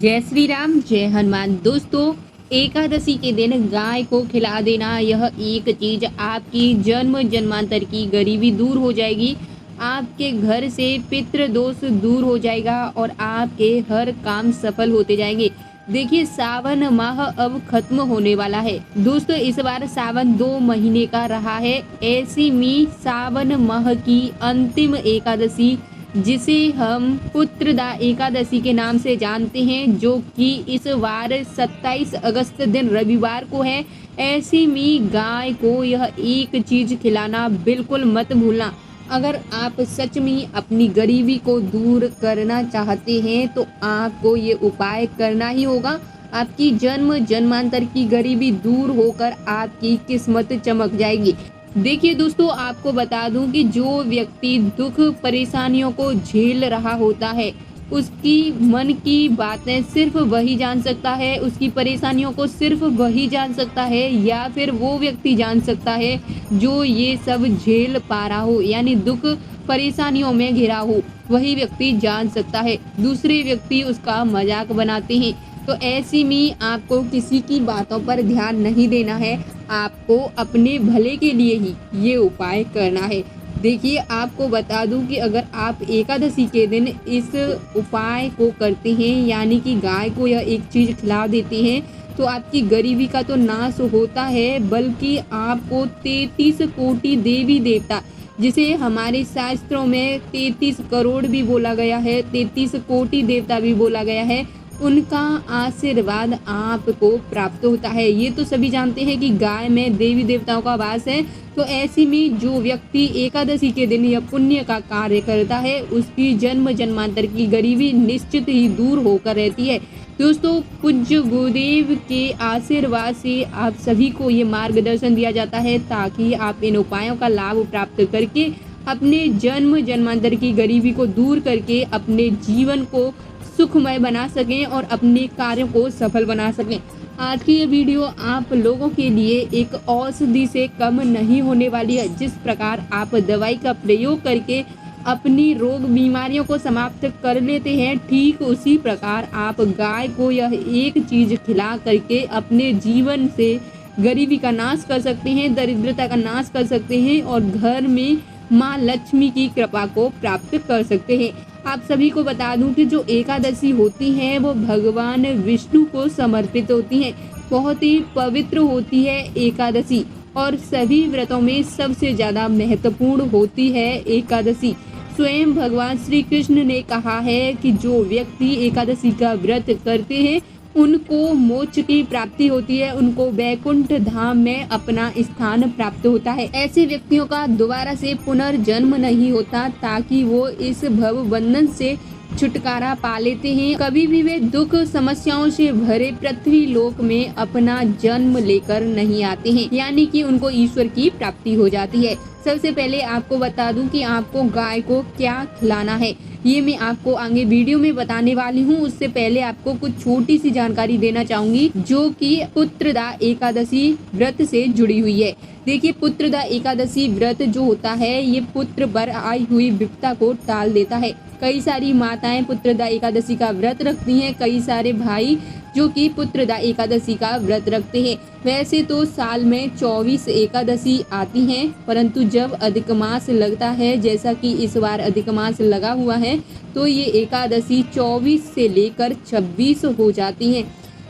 जय श्री राम, जय हनुमान। दोस्तों, एकादशी के दिन गाय को खिला देना, यह एक चीज आपकी जन्म जन्मांतर की गरीबी दूर हो जाएगी। आपके घर से पितृ दोष दूर हो जाएगा और आपके हर काम सफल होते जाएंगे। देखिए, सावन माह अब खत्म होने वाला है। दोस्तों, इस बार सावन 2 महीने का रहा है। ऐसी में सावन माह की अंतिम एकादशी, जिसे हम पुत्रदा एकादशी के नाम से जानते हैं, जो कि इस बार 27 अगस्त दिन रविवार को है। ऐसे में गाय को यह एक चीज खिलाना बिल्कुल मत भूलना। अगर आप सच में अपनी गरीबी को दूर करना चाहते हैं तो आपको ये उपाय करना ही होगा। आपकी जन्म जन्मांतर की गरीबी दूर होकर आपकी किस्मत चमक जाएगी। देखिए दोस्तों, आपको बता दूं कि जो व्यक्ति दुख परेशानियों को झेल रहा होता है, उसकी मन की बातें सिर्फ वही जान सकता है, उसकी परेशानियों को सिर्फ वही जान सकता है, या फिर वो व्यक्ति जान सकता है जो ये सब झेल पा रहा हो, यानी दुख परेशानियों में घिरा हो, वही व्यक्ति जान सकता है। दूसरे व्यक्ति उसका मजाक बनाते हैं। तो ऐसी में आपको किसी की बातों पर ध्यान नहीं देना है, आपको अपने भले के लिए ही ये उपाय करना है। देखिए, आपको बता दूं कि अगर आप एकादशी के दिन इस उपाय को करते हैं, यानी कि गाय को यह एक चीज खिला देते हैं, तो आपकी गरीबी का तो नाश होता है, बल्कि आपको 33 कोटि देवी देवता, जिसे हमारे शास्त्रों में 33 करोड़ भी बोला गया है, 33 कोटि देवता भी बोला गया है, उनका आशीर्वाद आपको प्राप्त होता है। ये तो सभी जानते हैं कि गाय में देवी देवताओं का वास है। तो ऐसी में जो व्यक्ति एकादशी के दिन यह पुण्य का कार्य करता है, उसकी जन्म जन्मांतर की गरीबी निश्चित ही दूर होकर रहती है। दोस्तों, पूज्य गुरुदेव के आशीर्वाद से आप सभी को ये मार्गदर्शन दिया जाता है, ताकि आप इन उपायों का लाभ प्राप्त करके अपने जन्म जन्मांतर की गरीबी को दूर करके अपने जीवन को सुखमय बना सकें और अपने कार्यों को सफल बना सकें। आज की ये वीडियो आप लोगों के लिए एक औषधि से कम नहीं होने वाली है। जिस प्रकार आप दवाई का प्रयोग करके अपनी रोग बीमारियों को समाप्त कर लेते हैं, ठीक उसी प्रकार आप गाय को यह एक चीज खिला करके अपने जीवन से गरीबी का नाश कर सकते हैं, दरिद्रता का नाश कर सकते हैं और घर में माँ लक्ष्मी की कृपा को प्राप्त कर सकते हैं। आप सभी को बता दूं कि जो एकादशी होती है वो भगवान विष्णु को समर्पित होती है। बहुत ही पवित्र होती है एकादशी, और सभी व्रतों में सबसे ज्यादा महत्वपूर्ण होती है एकादशी। स्वयं भगवान श्री कृष्ण ने कहा है कि जो व्यक्ति एकादशी का व्रत करते हैं उनको मोक्ष की प्राप्ति होती है, उनको वैकुंठ धाम में अपना स्थान प्राप्त होता है। ऐसे व्यक्तियों का दोबारा से पुनर्जन्म नहीं होता, ताकि वो इस भव बंधन से छुटकारा पा लेते हैं। कभी भी वे दुख समस्याओं से भरे पृथ्वी लोक में अपना जन्म लेकर नहीं आते हैं, यानी कि उनको ईश्वर की प्राप्ति हो जाती है। सबसे पहले आपको बता दूं कि आपको गाय को क्या खिलाना है, ये मैं आपको आगे वीडियो में बताने वाली हूँ। उससे पहले आपको कुछ छोटी सी जानकारी देना चाहूंगी, जो कि पुत्रदा एकादशी व्रत से जुड़ी हुई है। देखिए, पुत्रदा एकादशी व्रत जो होता है, ये पुत्र पर आई हुई विपदा को टाल देता है। कई सारी माताएं पुत्रदा एकादशी का व्रत रखती हैं, कई सारे भाई जो कि पुत्रदा एकादशी का व्रत रखते हैं। वैसे तो साल में 24 एकादशी आती हैं, परंतु जब अधिक मास लगता है, जैसा कि इस बार अधिक मास लगा हुआ है, तो ये एकादशी 24 से लेकर 26 हो जाती हैं।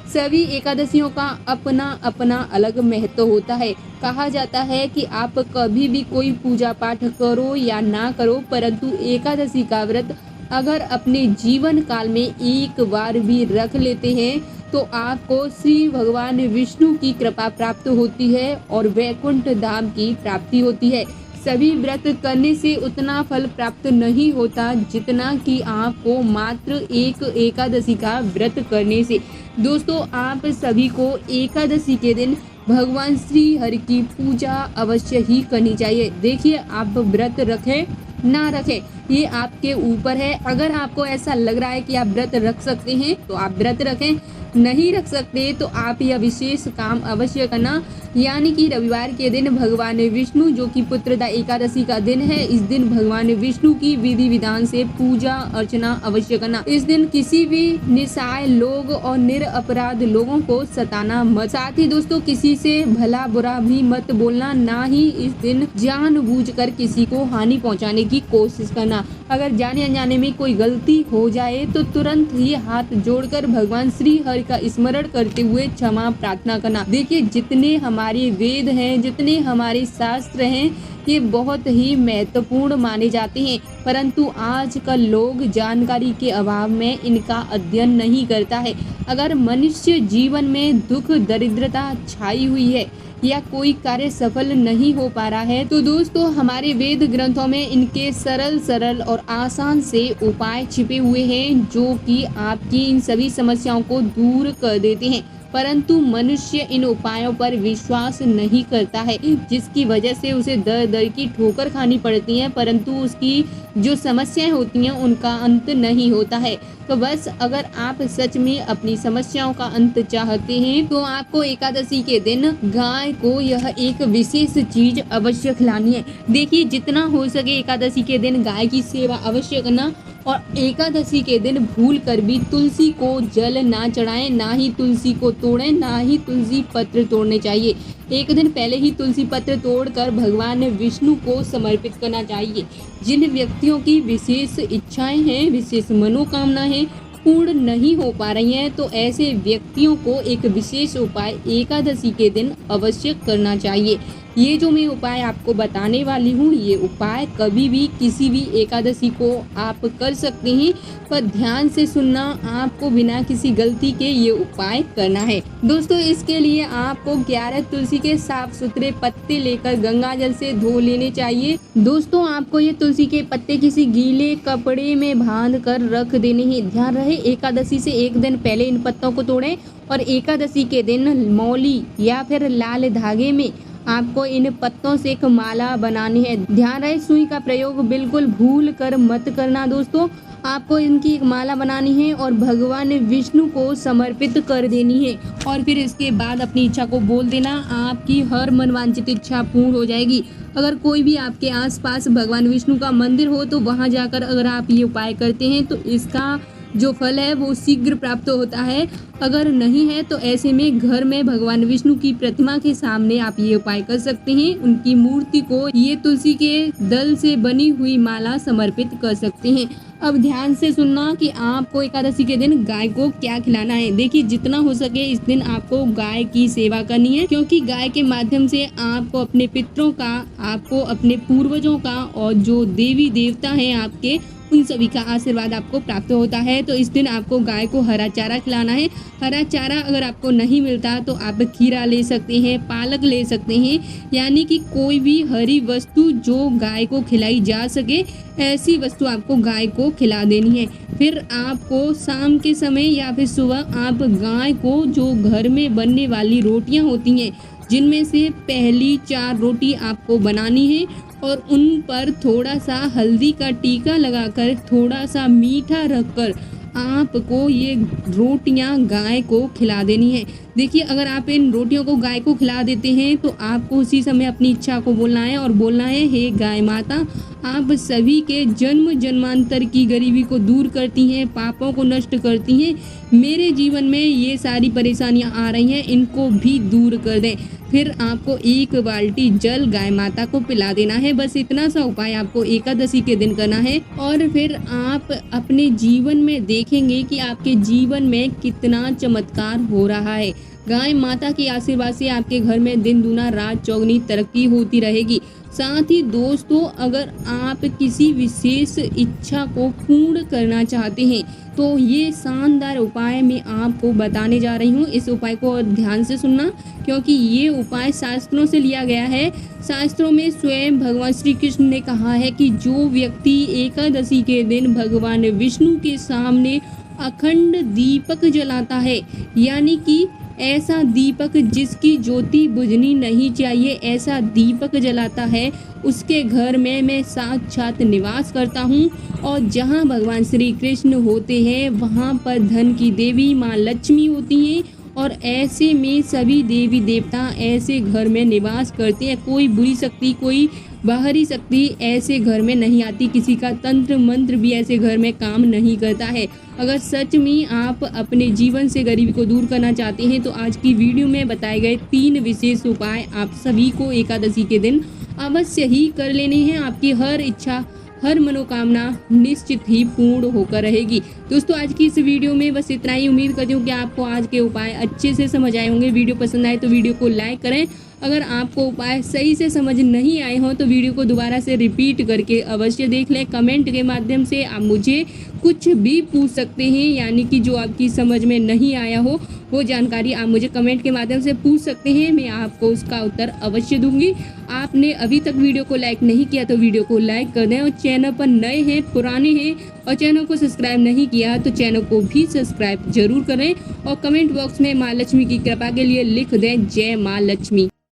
सभी एकादशियों का अपना अपना अलग महत्व होता है। कहा जाता है कि आप कभी भी कोई पूजा पाठ करो या ना करो, परंतु एकादशी का व्रत अगर अपने जीवन काल में एक बार भी रख लेते हैं तो आपको श्री भगवान विष्णु की कृपा प्राप्त होती है और वैकुंठ धाम की प्राप्ति होती है। सभी व्रत करने से उतना फल प्राप्त नहीं होता जितना कि आपको मात्र एक एकादशी का व्रत करने से। दोस्तों, आप सभी को एकादशी के दिन भगवान श्री हरि की पूजा अवश्य ही करनी चाहिए। देखिए, आप व्रत रखें ना रखें, ये आपके ऊपर है। अगर आपको ऐसा लग रहा है कि आप व्रत रख सकते हैं तो आप व्रत रखें, नहीं रख सकते तो आप यह विशेष काम अवश्य करना, यानी कि रविवार के दिन भगवान विष्णु, जो कि पुत्रदा एकादशी का दिन है, इस दिन भगवान विष्णु की विधि विधान से पूजा अर्चना अवश्य करना। इस दिन किसी भी निसहाय लोग और निरपराध लोगों को सताना मत। साथ ही दोस्तों किसी से भला बुरा भी मत बोलना, ना ही इस दिन जानबूझकर किसी को हानि पहुंचाने की कोशिश करना। अगर जाने अनजाने में कोई गलती हो जाए तो तुरंत ही हाथ जोड़कर भगवान श्री हरि का स्मरण करते हुए क्षमा प्रार्थना करना। देखिए, जितने हमारे वेद हैं, जितने हमारे शास्त्र हैं, ये बहुत ही महत्वपूर्ण माने जाते हैं, परंतु आजकल लोग जानकारी के अभाव में इनका अध्ययन नहीं करता है। अगर मनुष्य जीवन में दुख दरिद्रता छाई हुई है या कोई कार्य सफल नहीं हो पा रहा है, तो दोस्तों हमारे वेद ग्रंथों में इनके सरल सरल और आसान से उपाय छिपे हुए हैं, जो कि आपकी इन सभी समस्याओं को दूर कर देते हैं। परंतु मनुष्य इन उपायों पर विश्वास नहीं करता है, जिसकी वजह से उसे दर दर की ठोकर खानी पड़ती है, परंतु उसकी जो समस्याएं होती हैं उनका अंत नहीं होता है। तो बस अगर आप सच में अपनी समस्याओं का अंत चाहते हैं तो आपको एकादशी के दिन गाय को यह एक विशेष चीज अवश्य खिलानी है। देखिए, जितना हो सके एकादशी के दिन गाय की सेवा अवश्य करना, और एकादशी के दिन भूल कर भी तुलसी को जल ना चढ़ाएं, ना ही तुलसी को तोड़ें, ना ही तुलसी पत्र तोड़ने चाहिए। एक दिन पहले ही तुलसी पत्र तोड़कर भगवान विष्णु को समर्पित करना चाहिए। जिन व्यक्तियों की विशेष इच्छाएं हैं, विशेष मनोकामना है, पूर्ण नहीं हो पा रही हैं, तो ऐसे व्यक्तियों को एक विशेष उपाय एकादशी के दिन अवश्य करना चाहिए। ये जो मैं उपाय आपको बताने वाली हूँ, ये उपाय कभी भी किसी भी एकादशी को आप कर सकते हैं, पर ध्यान से सुनना, आपको बिना किसी गलती के ये उपाय करना है। दोस्तों, इसके लिए आपको 11 तुलसी के साफ सुथरे पत्ते लेकर गंगा जल से धो लेने चाहिए। दोस्तों, आपको ये तुलसी के पत्ते किसी गीले कपड़े में बांध कर रख देने हैं। ध्यान रहे, एकादशी से एक दिन पहले इन पत्तों को तोड़ें और एकादशी के दिन मौली या फिर लाल धागे में आपको इन पत्तों से एक माला बनानी है। ध्यान रहे, सुई का प्रयोग बिल्कुल भूल कर मत करना। दोस्तों, आपको इनकी एक माला बनानी है और भगवान विष्णु को समर्पित कर देनी है, और फिर इसके बाद अपनी इच्छा को बोल देना। आपकी हर मनवांछित इच्छा पूर्ण हो जाएगी। अगर कोई भी आपके आसपास भगवान विष्णु का मंदिर हो तो वहां जाकर अगर आप ये उपाय करते हैं तो इसका जो फल है वो शीघ्र प्राप्त होता है। अगर नहीं है तो ऐसे में घर में भगवान विष्णु की प्रतिमा के सामने आप ये उपाय कर सकते हैं। उनकी मूर्ति को ये तुलसी के दल से बनी हुई माला समर्पित कर सकते हैं। अब ध्यान से सुनना कि आपको एकादशी के दिन गाय को क्या खिलाना है। देखिए, जितना हो सके इस दिन आपको गाय की सेवा करनी है, क्योंकि गाय के माध्यम से आपको अपने पितरों का, आपको अपने पूर्वजों का और जो देवी देवता हैं आपके, उन सभी का आशीर्वाद आपको प्राप्त होता है। तो इस दिन आपको गाय को हरा चारा खिलाना है। हरा चारा अगर आपको नहीं मिलता तो आप खीरा ले सकते हैं, पालक ले सकते हैं, यानी कि कोई भी हरी वस्तु जो गाय को खिलाई जा सके, ऐसी वस्तु आपको गाय को खिला देनी है। फिर आपको शाम के समय या फिर सुबह आप गाय को जो घर में बनने वाली रोटियां होती हैं, जिनमें से पहली 4 रोटी आपको बनानी है और उन पर थोड़ा सा हल्दी का टीका लगाकर, थोड़ा सा मीठा रखकर आपको ये रोटियां गाय को खिला देनी है। देखिए, अगर आप इन रोटियों को गाय को खिला देते हैं तो आपको उसी समय अपनी इच्छा को बोलना है और बोलना है, हे गाय माता, आप सभी के जन्म जन्मांतर की गरीबी को दूर करती हैं, पापों को नष्ट करती हैं, मेरे जीवन में ये सारी परेशानियां आ रही हैं, इनको भी दूर कर दें। फिर आपको 1 बाल्टी जल गाय माता को पिला देना है। बस इतना सा उपाय आपको एकादशी के दिन करना है, और फिर आप अपने जीवन में देखेंगे कि आपके जीवन में कितना चमत्कार हो रहा है। गाय माता के आशीर्वाद से आपके घर में दिन दूना रात चौगुनी तरक्की होती रहेगी। साथ ही दोस्तों, अगर आप किसी विशेष इच्छा को पूर्ण करना चाहते हैं तो ये शानदार उपाय मैं आपको बताने जा रही हूँ। इस उपाय को ध्यान से सुनना, क्योंकि ये उपाय शास्त्रों से लिया गया है। शास्त्रों में स्वयं भगवान श्री कृष्ण ने कहा है कि जो व्यक्ति एकादशी के दिन भगवान विष्णु के सामने अखंड दीपक जलाता है, यानी कि ऐसा दीपक जिसकी ज्योति बुझनी नहीं चाहिए, ऐसा दीपक जलाता है, उसके घर में मैं साक्षात निवास करता हूँ। और जहाँ भगवान श्री कृष्ण होते हैं वहाँ पर धन की देवी माँ लक्ष्मी होती हैं। और ऐसे में सभी देवी देवता ऐसे घर में निवास करते हैं। कोई बुरी शक्ति, कोई बाहरी शक्ति ऐसे घर में नहीं आती। किसी का तंत्र मंत्र भी ऐसे घर में काम नहीं करता है। अगर सच में आप अपने जीवन से गरीबी को दूर करना चाहते हैं तो आज की वीडियो में बताए गए 3 विशेष उपाय आप सभी को एकादशी के दिन अवश्य ही कर लेने हैं। आपकी हर इच्छा, हर मनोकामना निश्चित ही पूर्ण होकर रहेगी। दोस्तों, आज की इस वीडियो में बस इतना ही। उम्मीद करती हूँ कि आपको आज के उपाय अच्छे से समझ आए होंगे। वीडियो पसंद आए तो वीडियो को लाइक करें। अगर आपको उपाय सही से समझ नहीं आए हों तो वीडियो को दोबारा से रिपीट करके अवश्य देख लें। कमेंट के माध्यम से आप मुझे कुछ भी पूछ सकते हैं, यानी कि जो आपकी समझ में नहीं आया हो वो जानकारी आप मुझे कमेंट के माध्यम से पूछ सकते हैं। मैं आपको उसका उत्तर अवश्य दूंगी। आपने अभी तक वीडियो को लाइक नहीं किया तो वीडियो को लाइक कर दें। और चैनल पर नए हैं, पुराने हैं और चैनल को सब्सक्राइब नहीं किया तो चैनल को भी सब्सक्राइब जरूर करें। और कमेंट बॉक्स में माँ लक्ष्मी की कृपा के लिए लिख दें जय माँ लक्ष्मी।